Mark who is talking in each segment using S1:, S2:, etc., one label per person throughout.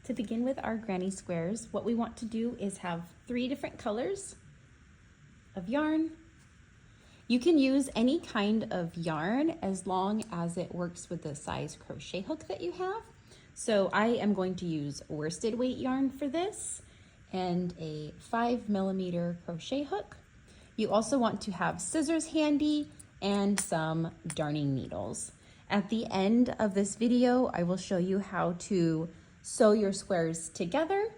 S1: To begin with our granny squares, what we want to do is have 3 different colors of yarn. You can use any kind of yarn as long as it works with the size crochet hook that you have. So I am going to use worsted weight yarn for this and a 5mm crochet hook. You also want to have scissors handy and some darning needles. At the end of this video, I will show you how to sew your squares together,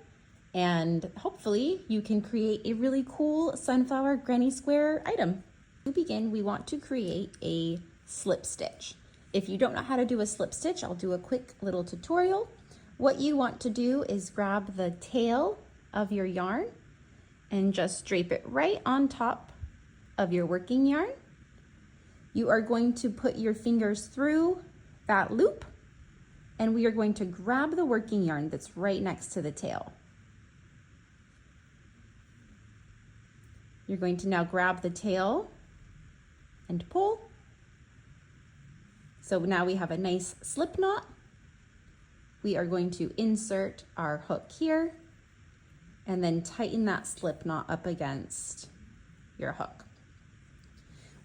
S1: and hopefully you can create a really cool sunflower granny square item. To begin, we want to create a slip stitch. If you don't know how to do a slip stitch, I'll do a quick little tutorial. What you want to do is grab the tail of your yarn and just drape it right on top of your working yarn. You are going to put your fingers through that loop, and we are going to grab the working yarn that's right next to the tail. You're going to now grab the tail and pull. So now we have a nice slip knot. We are going to insert our hook here and then tighten that slip knot up against your hook.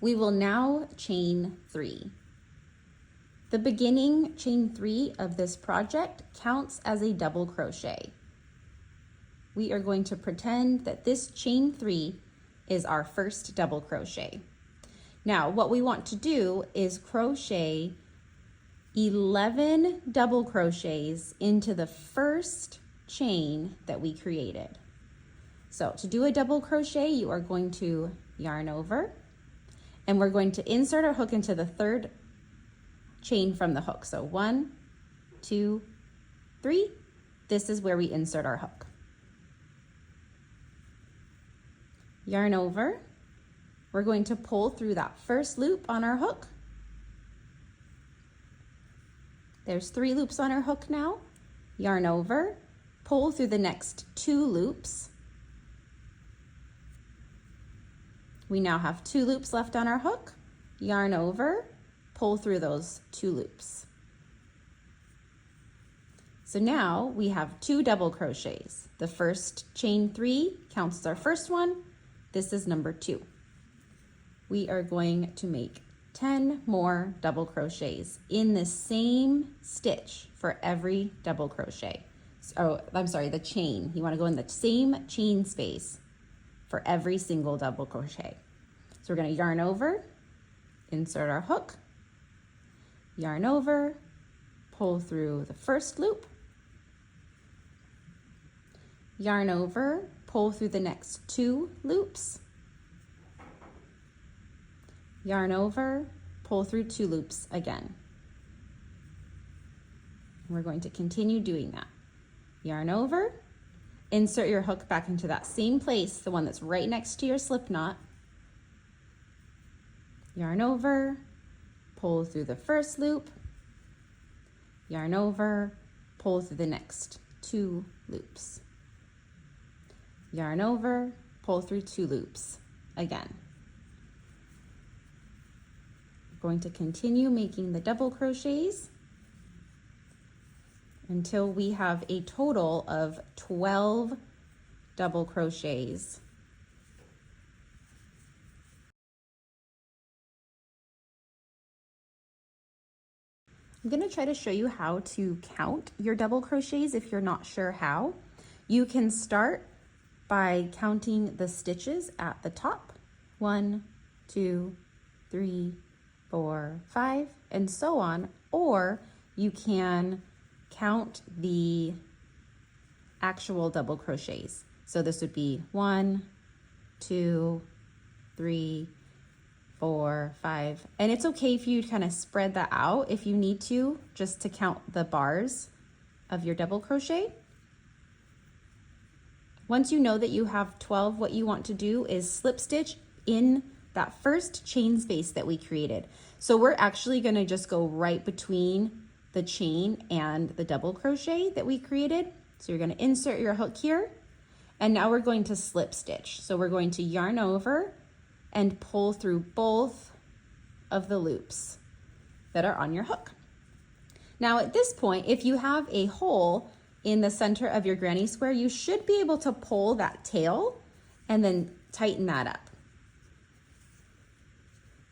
S1: We will now chain 3. The beginning chain 3 of this project counts as a double crochet. We are going to pretend that this chain 3 is our first double crochet. Now, what we want to do is crochet 11 double crochets into the first chain that we created. So to do a double crochet, you are going to yarn over, and we're going to insert our hook into the third chain from the hook. So 1, 2, 3. This is where we insert our hook. Yarn over. We're going to pull through that first loop on our hook. There's 3 loops on our hook now. Yarn over, pull through the next 2 loops. We now have 2 loops left on our hook. Yarn over, pull through those 2 loops. So now we have 2 double crochets. The first chain 3 counts as our first one. This is number 2. We are going to make 10 more double crochets in the same stitch for every double crochet. Oh, I'm sorry, the chain. You want to go in the same chain space for every single double crochet. So we're going to yarn over, insert our hook, yarn over, pull through the first loop, yarn over, pull through the next 2 loops, yarn over, pull through 2 loops again. We're going to continue doing that. Yarn over, insert your hook back into that same place, the one that's right next to your slip knot. Yarn over, pull through the first loop, yarn over, pull through the next 2 loops. Yarn over, pull through 2 loops again. We're going to continue making the double crochets until we have a total of 12 double crochets. I'm going to try to show you how to count your double crochets if you're not sure how. You can start by counting the stitches at the top. 1, 2, 3, 4, 5, and so on. Or you can count the actual double crochets. So this would be 1, 2, 3, 4, 5. And it's okay if you kind of spread that out if you need to, just to count the bars of your double crochet. Once you know that you have 12, what you want to do is slip stitch in that first chain space that we created. So we're actually going to just go right between the chain and the double crochet that we created. So you're going to insert your hook here, and now we're going to slip stitch. So we're going to yarn over and pull through both of the loops that are on your hook. Now at this point, if you have a hole in the center of your granny square, you should be able to pull that tail and then tighten that up.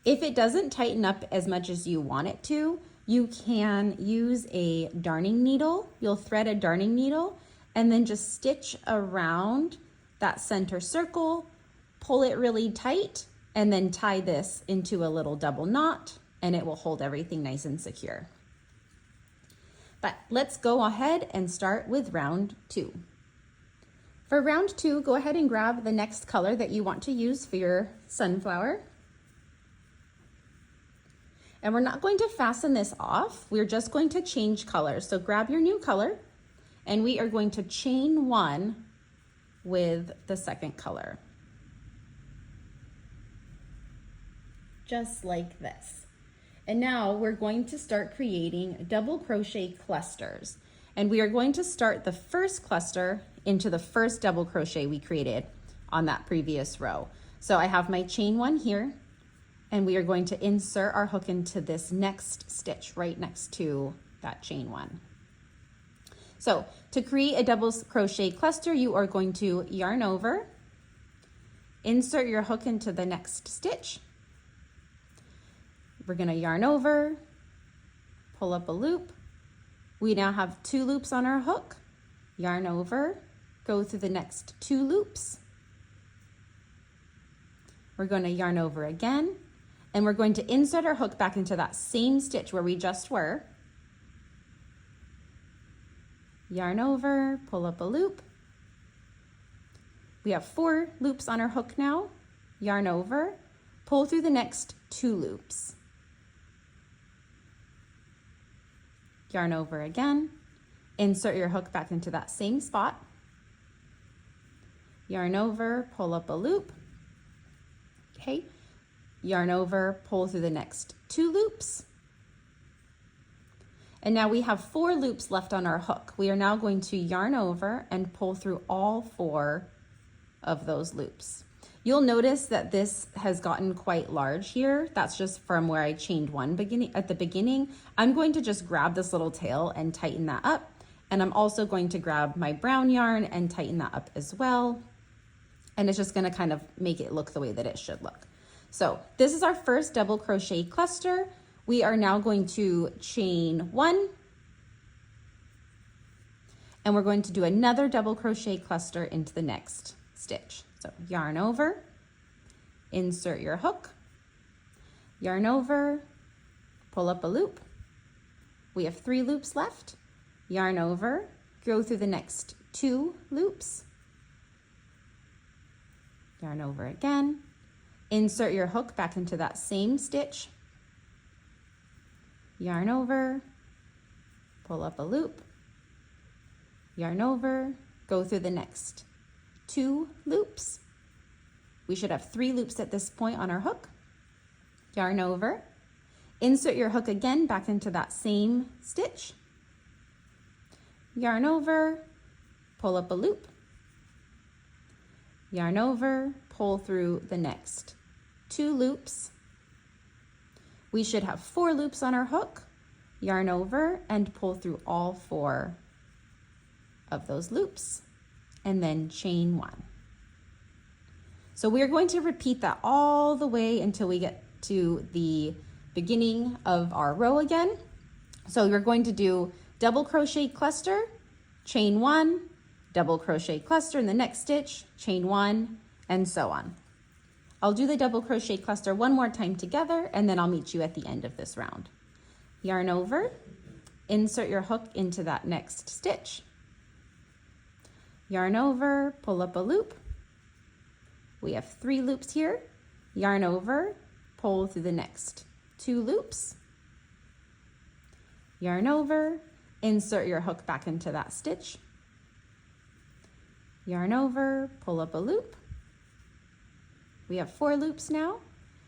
S1: If it doesn't tighten up as much as you want it to, you can use a darning needle. You'll thread a darning needle and then just stitch around that center circle, pull it really tight, and then tie this into a little double knot, and it will hold everything nice and secure. But let's go ahead and start with round 2. For round 2, go ahead and grab the next color that you want to use for your sunflower. And we're not going to fasten this off, we're just going to change colors. So grab your new color, and we are going to chain 1 with the second color. Just like this. And now we're going to start creating double crochet clusters. And we are going to start the first cluster into the first double crochet we created on that previous row. So I have my chain 1 here, and we are going to insert our hook into this next stitch right next to that chain 1. So to create a double crochet cluster, you are going to yarn over, insert your hook into the next stitch. We're going to yarn over, pull up a loop. We now have 2 loops on our hook. Yarn over, go through the next 2 loops. We're going to yarn over again, and we're going to insert our hook back into that same stitch where we just were. Yarn over, pull up a loop. We have 4 loops on our hook now. Yarn over, pull through the next 2 loops. Yarn over again, insert your hook back into that same spot. Yarn over, pull up a loop. Okay, yarn over, pull through the next 2 loops. And now we have 4 loops left on our hook. We are now going to yarn over and pull through all 4 of those loops. You'll notice that this has gotten quite large here. That's just from where I chained 1 at the beginning. I'm going to just grab this little tail and tighten that up. And I'm also going to grab my brown yarn and tighten that up as well. And it's just going to kind of make it look the way that it should look. So this is our first double crochet cluster. We are now going to chain 1, and we're going to do another double crochet cluster into the next stitch. So yarn over, insert your hook, yarn over, pull up a loop. We have 3 loops left. Yarn over, go through the next 2 loops. Yarn over again, insert your hook back into that same stitch. Yarn over, pull up a loop, yarn over, go through the next 2 loops. We should have 3 loops at this point on our hook. Yarn over, insert your hook again back into that same stitch. Yarn over, pull up a loop. Yarn over, pull through the next 2 loops. We should have 4 loops on our hook. Yarn over and pull through all 4 of those loops, and then chain 1. So we're going to repeat that all the way until we get to the beginning of our row again. So you're going to do double crochet cluster, chain 1, double crochet cluster in the next stitch, chain 1, and so on. I'll do the double crochet cluster one more time together, and then I'll meet you at the end of this round. Yarn over, insert your hook into that next stitch. Yarn over, pull up a loop. We have 3 loops here. Yarn over, pull through the next 2 loops. Yarn over, insert your hook back into that stitch. Yarn over, pull up a loop. We have 4 loops now.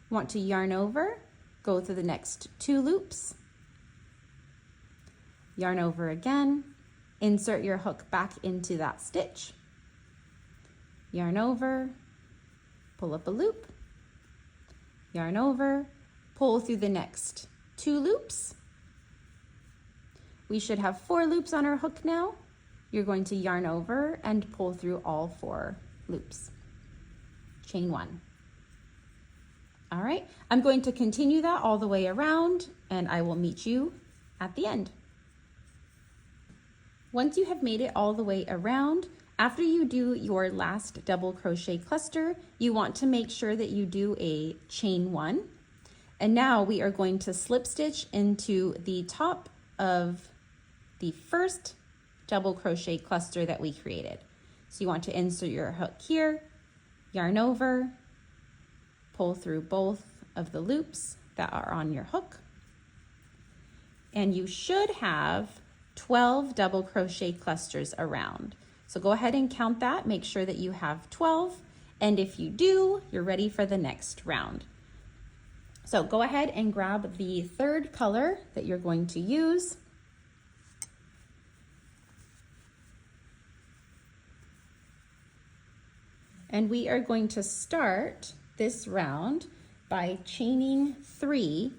S1: Want to yarn over, go through the next 2 loops. Yarn over again, insert your hook back into that stitch. Yarn over, pull up a loop. Yarn over, pull through the next 2 loops. We should have 4 loops on our hook now. you're going to yarn over and pull through all 4 loops. Chain 1. All right, I'm going to continue that all the way around, and I will meet you at the end. Once you have made it all the way around, after you do your last double crochet cluster, you want to make sure that you do a chain 1. And now we are going to slip stitch into the top of the first double crochet cluster that we created. So you want to insert your hook here, yarn over, pull through both of the loops that are on your hook, and you should have 12 double crochet clusters around. So go ahead and count that, make sure that you have 12, and if you do, you're ready for the next round. So go ahead and grab the 3rd color that you're going to use. And we are going to start this round by chaining 3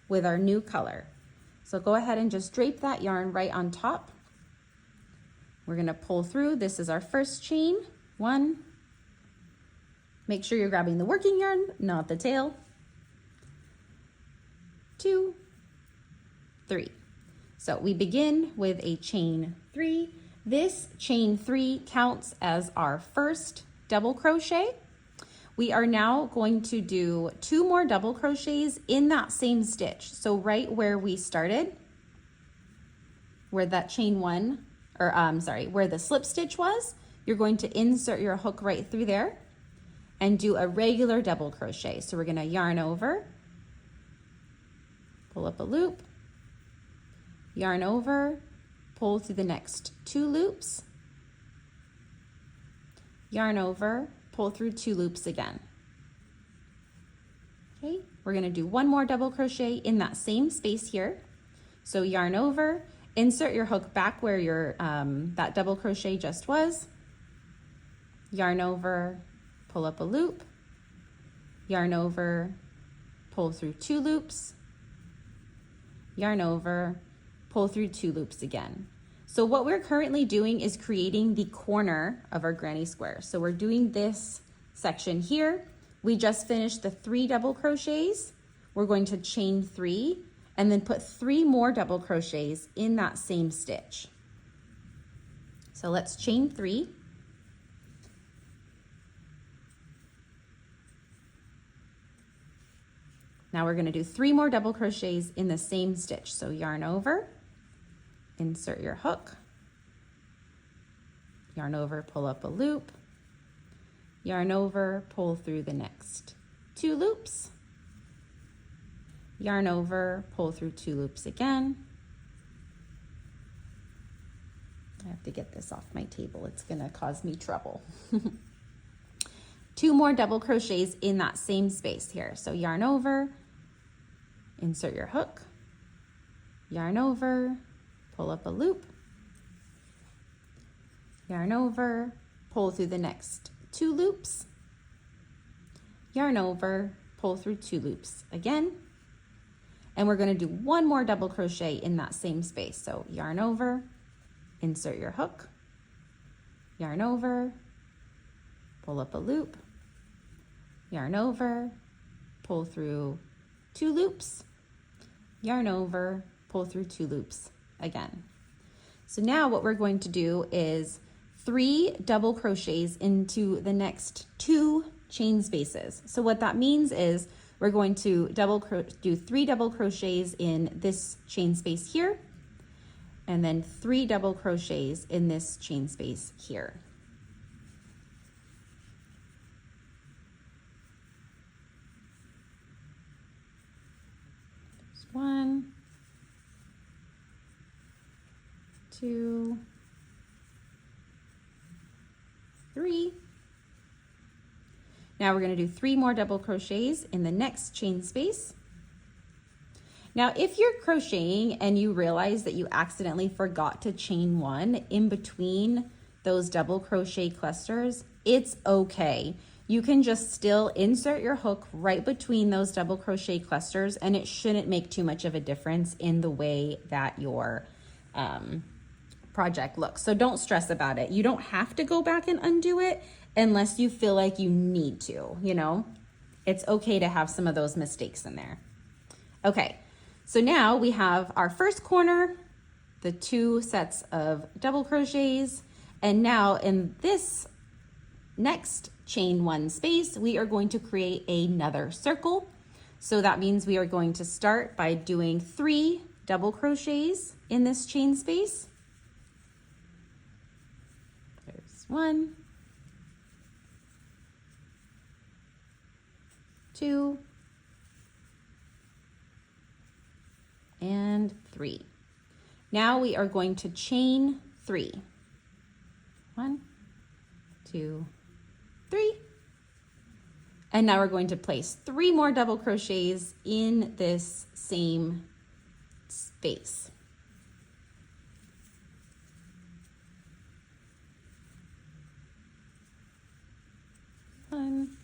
S1: with our new color. So go ahead and just drape that yarn right on top. We're going to pull through. This is our first chain. 1. Make sure you're grabbing the working yarn, not the tail. 2, 3. So we begin with a chain 3. This chain 3 counts as our first double crochet. We are now going to do 2 more double crochets in that same stitch. So right where we started, where that chain 1, or where the slip stitch was, you're going to insert your hook right through there and do a regular double crochet. So we're going to yarn over, pull up a loop, yarn over, pull through the next 2 loops, yarn over, pull through 2 loops again. Okay, we're going to do 1 more double crochet in that same space here. So yarn over, insert your hook back where your that double crochet just was, yarn over, pull up a loop, yarn over, pull through 2 loops, yarn over, pull through 2 loops again. So what we're currently doing is creating the corner of our granny square. So we're doing this section here. We just finished the 3 double crochets. We're going to chain 3 and then put 3 more double crochets in that same stitch. So let's chain 3. Now we're going to do 3 more double crochets in the same stitch. So yarn over, insert your hook, yarn over, pull up a loop, yarn over, pull through the next 2 loops, yarn over, pull through 2 loops again. I have to get this off my table. It's going to cause me trouble. 2 more double crochets in that same space here. So yarn over, insert your hook, yarn over, pull up a loop, yarn over, pull through the next 2 loops, yarn over, pull through 2 loops again, and we're going to do 1 more double crochet in that same space. So yarn over, insert your hook, yarn over, pull up a loop, yarn over, pull through 2 loops, yarn over, pull through 2 loops again. So now what we're going to do is 3 double crochets into the next 2 chain spaces. So what that means is we're going to do 3 double crochets in this chain space here, and then 3 double crochets in this chain space here. There's 1, 2, 3. Now we're going to do 3 more double crochets in the next chain space. Now, if you're crocheting and you realize that you accidentally forgot to chain 1 in between those double crochet clusters, it's okay. You can just still insert your hook right between those double crochet clusters, and it shouldn't make too much of a difference in the way that your project looks. So don't stress about it. You don't have to go back and undo it unless you feel like you need to, you know? It's okay to have some of those mistakes in there. Okay, so now we have our first corner, the 2 sets of double crochets, and now in this next chain 1 space, we are going to create another circle. So that means we are going to start by doing 3 double crochets in this chain space. There's 1, 2, and 3. Now we are going to chain 3. 1, 2, 3. And now we're going to place 3 more double crochets in this same space. One,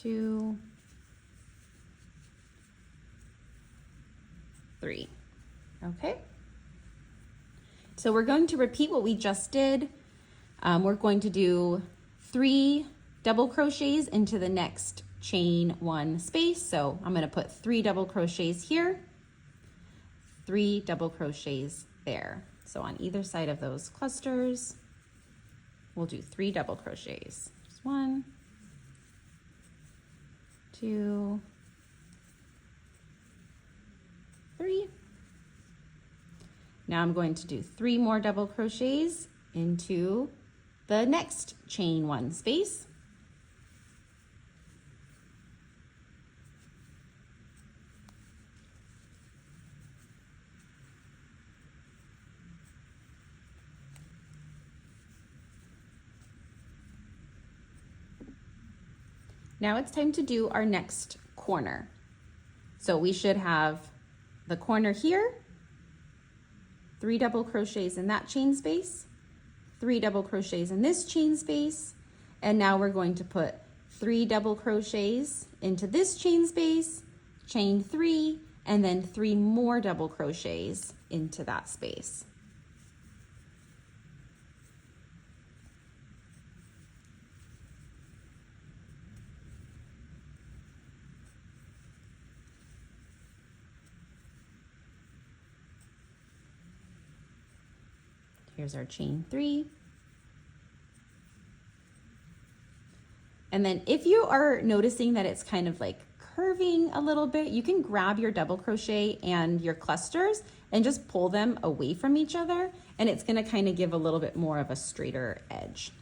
S1: 2, 3. Okay. So we're going to repeat what we just did. We're going to do 3 double crochets into the next chain 1 space. So I'm going to put 3 double crochets here, 3 double crochets there. So on either side of those clusters, we'll do 3 double crochets. Just 1, 2, 3. Now I'm going to do 3 more double crochets into the next chain 1 space. Now it's time to do our next corner. So we should have the corner here, 3 double crochets in that chain space, 3 double crochets in this chain space, and now we're going to put 3 double crochets into this chain space, chain 3, and then 3 more double crochets into that space. Here's our chain 3. And then if you are noticing that it's kind of like curving a little bit, you can grab your double crochet and your clusters and just pull them away from each other, and it's going to kind of give a little bit more of a straighter edge.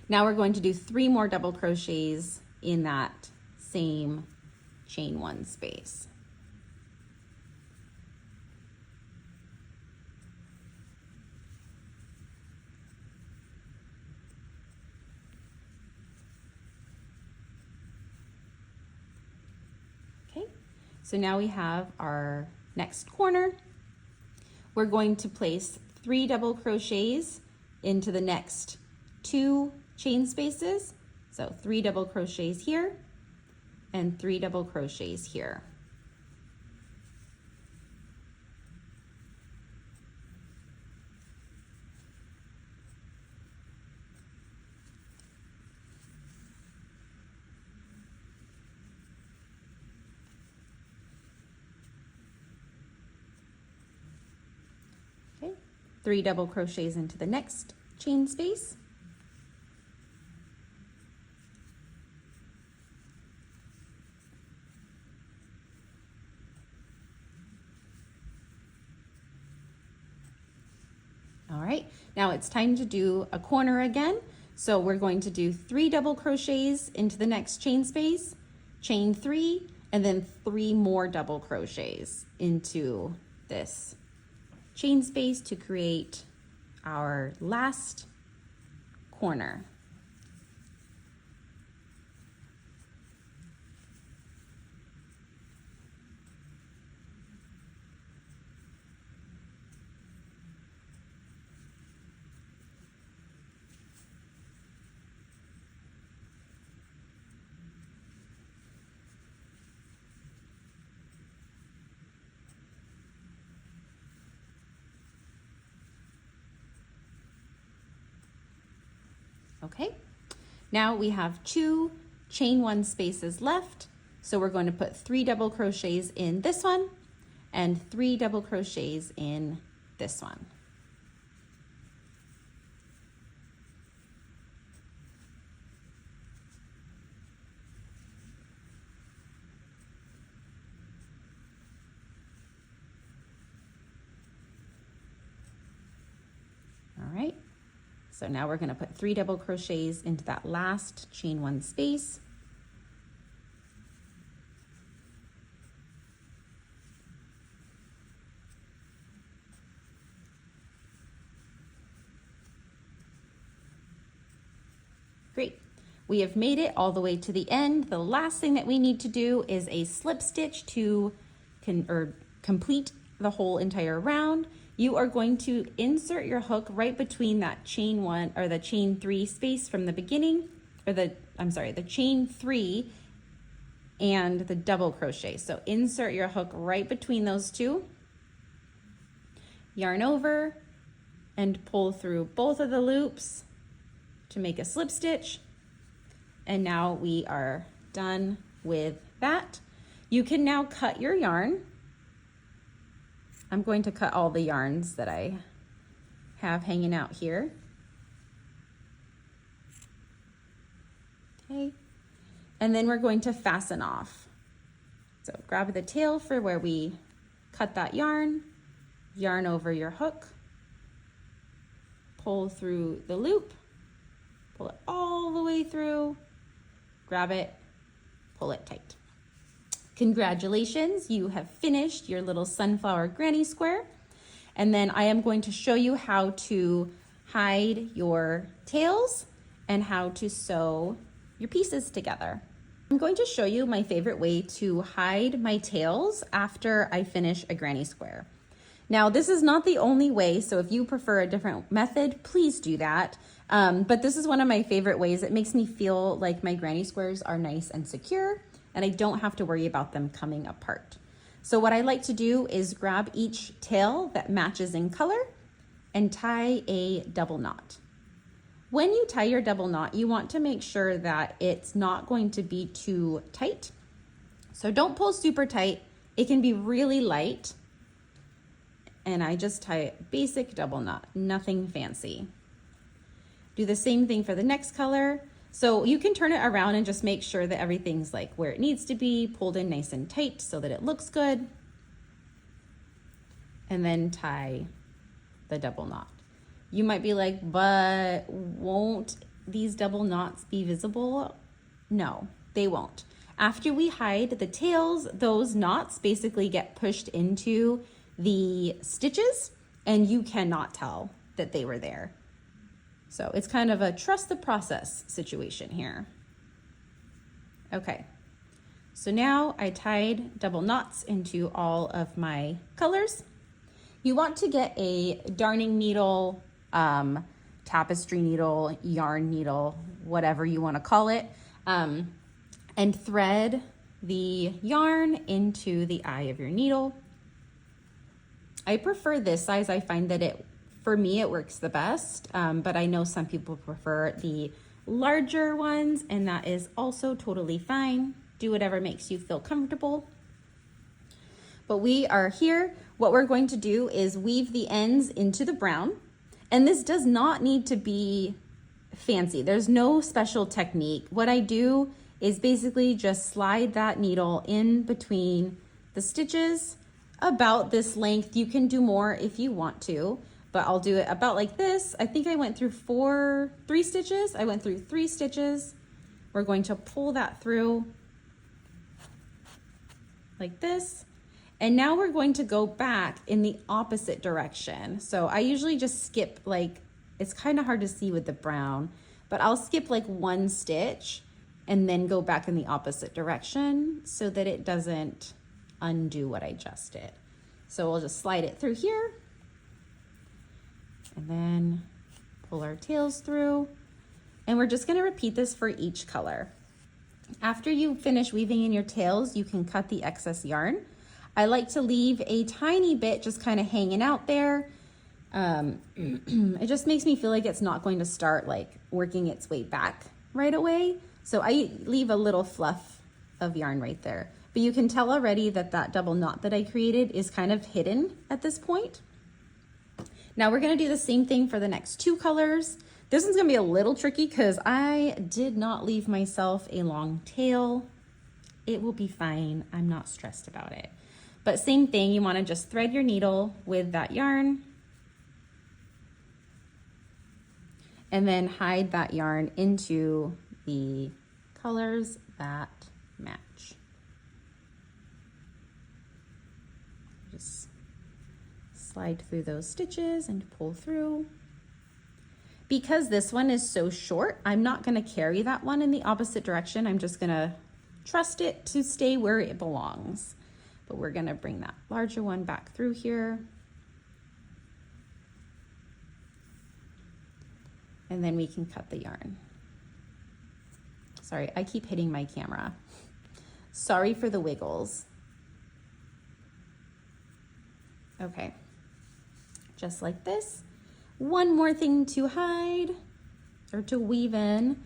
S1: Now we're going to do 3 more double crochets in that same chain 1 space. So now we have our next corner. We're going to place 3 double crochets into the next 2 chain spaces. So 3 double crochets here and 3 double crochets here. Okay, 3 double crochets into the next chain space. All right, now it's time to do a corner again. So we're going to do 3 double crochets into the next chain space, chain 3, and then 3 more double crochets into this chain space to create our last corner. Okay, now we have 2 chain 1 spaces left. So we're going to put 3 double crochets in this one and 3 double crochets in this one. All right, so now we're going to put 3 double crochets into that last chain 1 space. Great. We have made it all the way to the end. The last thing that we need to do is a slip stitch to complete the whole entire round. You are going to insert your hook right between that chain 1 or the chain 3 space from the beginning, or the chain 3 and the double crochet. So insert your hook right between those two, yarn over and pull through both of the loops to make a slip stitch. And now we are done with that. You can now cut your yarn. I'm going to cut all the yarns that I have hanging out here. Okay, and then we're going to fasten off. So grab the tail for where we cut that yarn, yarn over your hook, pull through the loop, pull it all the way through, grab it, pull it tight. Congratulations, you have finished your little sunflower granny square. And then I am going to show you how to hide your tails and how to sew your pieces together. I'm going to show you my favorite way to hide my tails after I finish a granny square. Now, this is not the only way, so if you prefer a different method, please do that. But this is one of my favorite ways. It makes me feel like my granny squares are nice and secure, and I don't have to worry about them coming apart. So what I like to do is grab each tail that matches in color and tie a double knot. When you tie your double knot, you want to make sure that it's not going to be too tight. So don't pull super tight. It can be really light. And I just tie a basic double knot, nothing fancy. Do the same thing for the next color. So you can turn it around and just make sure that everything's like where it needs to be, pulled in nice and tight so that it looks good. And then tie the double knot. You might be like, but won't these double knots be visible? No, they won't. After we hide the tails, those knots basically get pushed into the stitches and you cannot tell that they were there. So it's kind of a trust the process situation here. Okay, so now I tied double knots into all of my colors. You want to get a darning needle, tapestry needle, yarn needle, whatever you want to call it, and thread the yarn into the eye of your needle. I prefer this size. I find that for me, it works the best, but I know some people prefer the larger ones, and that is also totally fine. Do whatever makes you feel comfortable. But we are here. What we're going to do is weave the ends into the brown, and this does not need to be fancy. There's no special technique. What I do is basically just slide that needle in between the stitches about this length. You can do more if you want to, but I'll do it about like this. I think I went through 3 stitches. I went through 3 stitches. We're going to pull that through like this. And now we're going to go back in the opposite direction. So I usually just skip, like, it's kind of hard to see with the brown, but I'll skip like 1 stitch and then go back in the opposite direction so that it doesn't undo what I just did. So we'll just slide it through here and then pull our tails through. And we're just going to repeat this for each color. After you finish weaving in your tails, you can cut the excess yarn. I like to leave a tiny bit just kind of hanging out there It just makes me feel like it's not going to start like working its way back right away. So I leave a little fluff of yarn right there. But you can tell already that that double knot that I created is kind of hidden at this point. Now we're gonna do the same thing for the next two colors. This one's gonna be a little tricky because I did not leave myself a long tail. It will be fine, I'm not stressed about it. But same thing, you wanna just thread your needle with that yarn and then hide that yarn into the colors that match. Just slide through those stitches and pull through. Because this one is so short, I'm not gonna carry that one in the opposite direction. I'm just gonna trust it to stay where it belongs. But we're gonna bring that larger one back through here. And then we can cut the yarn. Sorry, I keep hitting my camera. Sorry for the wiggles. Okay, just like this. One more thing to hide or to weave in.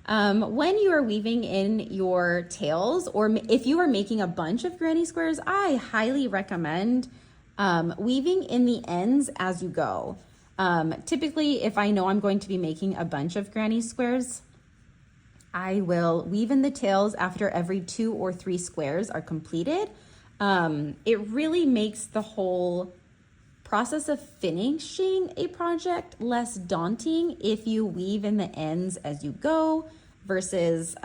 S1: When you are weaving in your tails, or if you are making a bunch of granny squares, I highly recommend weaving in the ends as you go. Typically, if I know I'm going to be making a bunch of granny squares, I will weave in the tails after every 2 or 3 squares are completed. It really makes the whole process of finishing a project less daunting if you weave in the ends as you go versus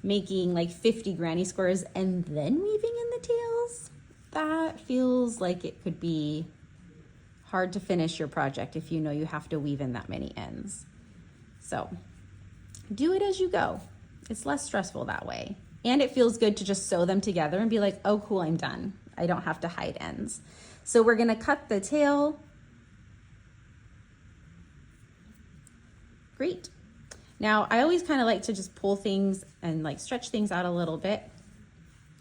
S1: making like 50 granny squares and then weaving in the tails. That feels like it could be hard to finish your project if you know you have to weave in that many ends. So do it as you go. It's less stressful that way. And it feels good to just sew them together and be like, oh cool, I'm done. I don't have to hide ends. So we're gonna cut the tail. Great. Now I always kind of like to just pull things and like stretch things out a little bit.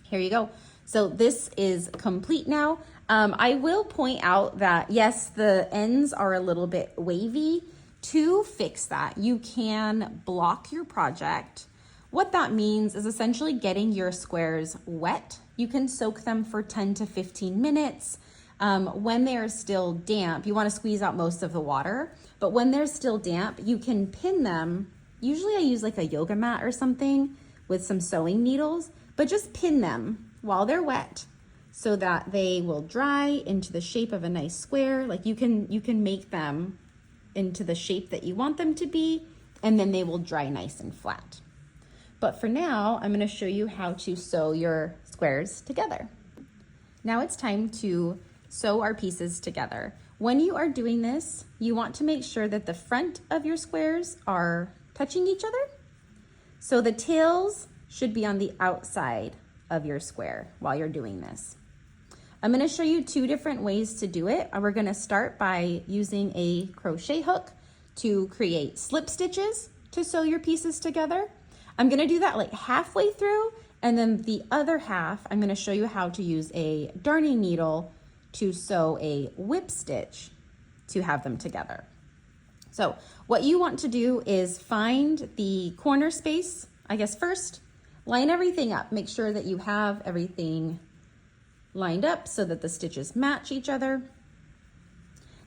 S1: Here you go. So this is complete now. I will point out that yes, the ends are a little bit wavy. To fix that, you can block your project. What that means is essentially getting your squares wet. You can soak them for 10 to 15 minutes. When they are still damp, you want to squeeze out most of the water, but when they're still damp, you can pin them. Usually I use like a yoga mat or something with some sewing needles, but just pin them while they're wet so that they will dry into the shape of a nice square. Like you can make them into the shape that you want them to be, and then they will dry nice and flat. But for now, I'm going to show you how to sew your squares together. Now it's time to sew our pieces together. When you are doing this, you want to make sure that the front of your squares are touching each other. So the tails should be on the outside of your square while you're doing this. I'm going to show you 2 different ways to do it. We're going to start by using a crochet hook to create slip stitches to sew your pieces together. I'm going to do that like halfway through, and then the other half, I'm going to show you how to use a darning needle to sew a whip stitch to have them together. So what you want to do is find the corner space. I guess first, line everything up. Make sure that you have everything lined up so that the stitches match each other.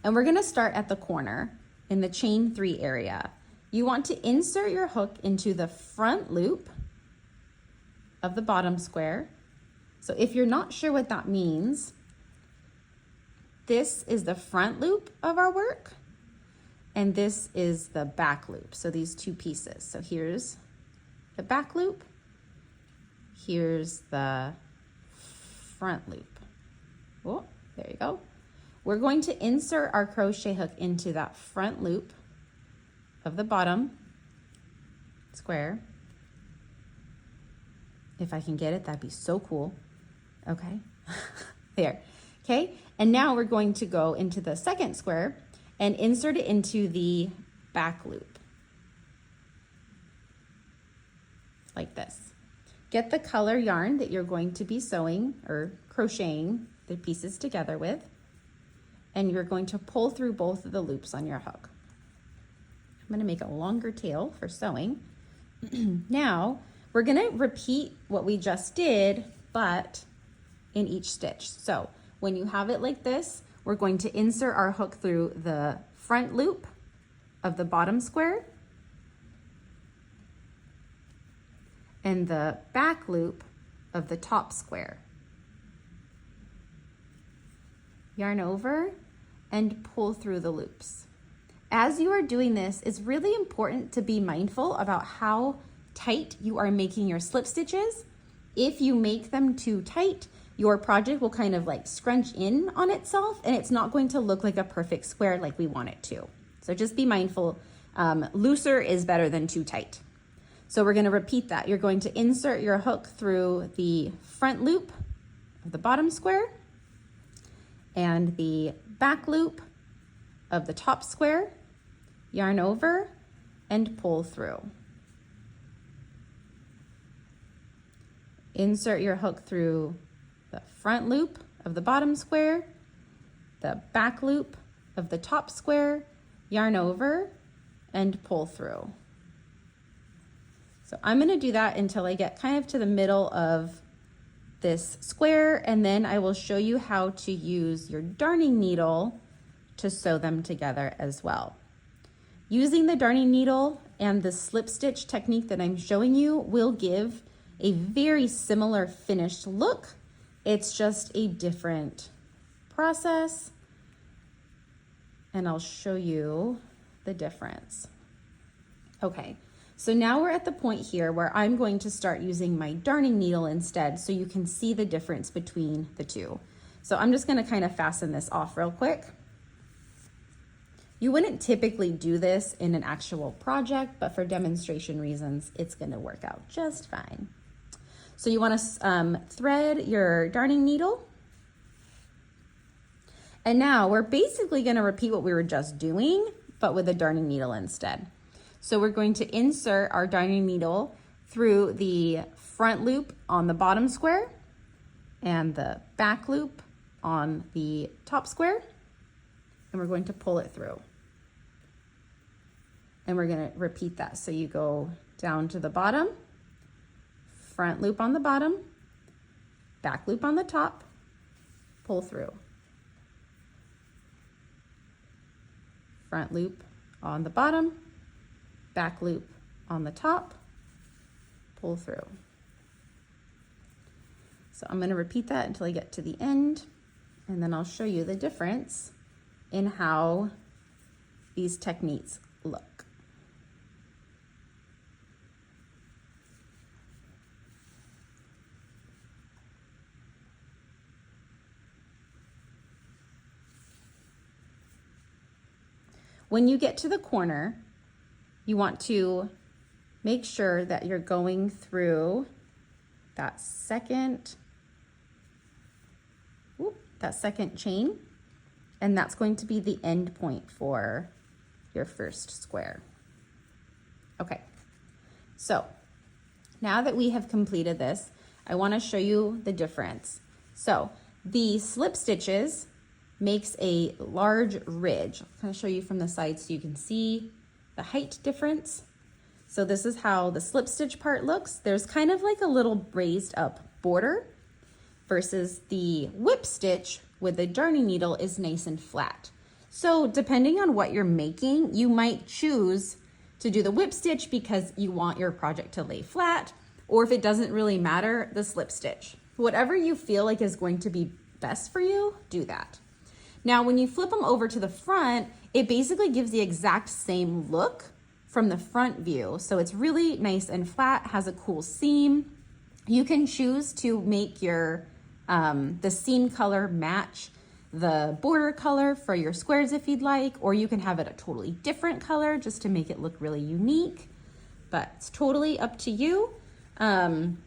S1: And we're going to start at the corner in the chain 3 area. You want to insert your hook into the front loop of the bottom square. So if you're not sure what that means, this is the front loop of our work, and this is the back loop. So these 2 pieces. So here's the back loop, here's the front loop. Oh, there you go. We're going to insert our crochet hook into that front loop of the bottom square. If I can get it, that'd be so cool. Okay, there. Okay, and now we're going to go into the second square and insert it into the back loop. Like this. Get the color yarn that you're going to be sewing or crocheting the pieces together with, and you're going to pull through both of the loops on your hook. I'm going to make a longer tail for sewing. Now we're going to repeat what we just did, but in each stitch. So when you have it like this, we're going to insert our hook through the front loop of the bottom square and the back loop of the top square. Yarn over and pull through the loops. As you are doing this, it's really important to be mindful about how tight you are making your slip stitches. If you make them too tight, your project will kind of like scrunch in on itself and it's not going to look like a perfect square like we want it to. So just be mindful, looser is better than too tight. So we're going to repeat that. You're going to insert your hook through the front loop of the bottom square and the back loop of the top square, yarn over and pull through. Insert your hook through the front loop of the bottom square, the back loop of the top square, yarn over and pull through. So I'm going to do that until I get kind of to the middle of this square, and then I will show you how to use your darning needle to sew them together as well. Using the darning needle and the slip stitch technique that I'm showing you will give a very similar finished look. It's just a different process, and I'll show you the difference. Okay, so now we're at the point here where I'm going to start using my darning needle instead so you can see the difference between the two. So I'm just gonna kind of fasten this off real quick. You wouldn't typically do this in an actual project, but for demonstration reasons, it's gonna work out just fine. So you wanna thread your darning needle. And now we're basically gonna repeat what we were just doing, but with a darning needle instead. So we're going to insert our darning needle through the front loop on the bottom square and the back loop on the top square, and we're going to pull it through. And we're going to repeat that. So you go down to the bottom, front loop on the bottom, back loop on the top, pull through. Front loop on the bottom, back loop on the top, pull through. So I'm going to repeat that until I get to the end, and then I'll show you the difference in how these techniques look. When you get to the corner, you want to make sure that you're going through that second chain, and that's going to be the end point for your first square. Okay, so now that we have completed this, I want to show you the difference. So the slip stitches makes a large ridge. I'll kind of show you from the side so you can see the height difference. So this is how the slip stitch part looks. There's kind of like a little raised up border versus the whip stitch with the darning needle is nice and flat. So depending on what you're making, you might choose to do the whip stitch because you want your project to lay flat, or if it doesn't really matter, the slip stitch. Whatever you feel like is going to be best for you, do that. Now, when you flip them over to the front, it basically gives the exact same look from the front view. So it's really nice and flat, has a cool seam. You can choose to make your the seam color match the border color for your squares if you'd like, or you can have it a totally different color just to make it look really unique, but it's totally up to you. And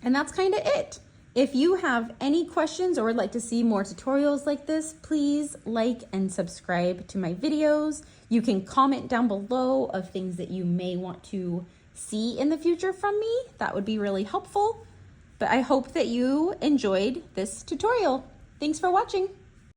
S1: that's kind of it. If you have any questions or would like to see more tutorials like this, please like and subscribe to my videos. You can comment down below of things that you may want to see in the future from me. That would be really helpful. But I hope that you enjoyed this tutorial. Thanks for watching.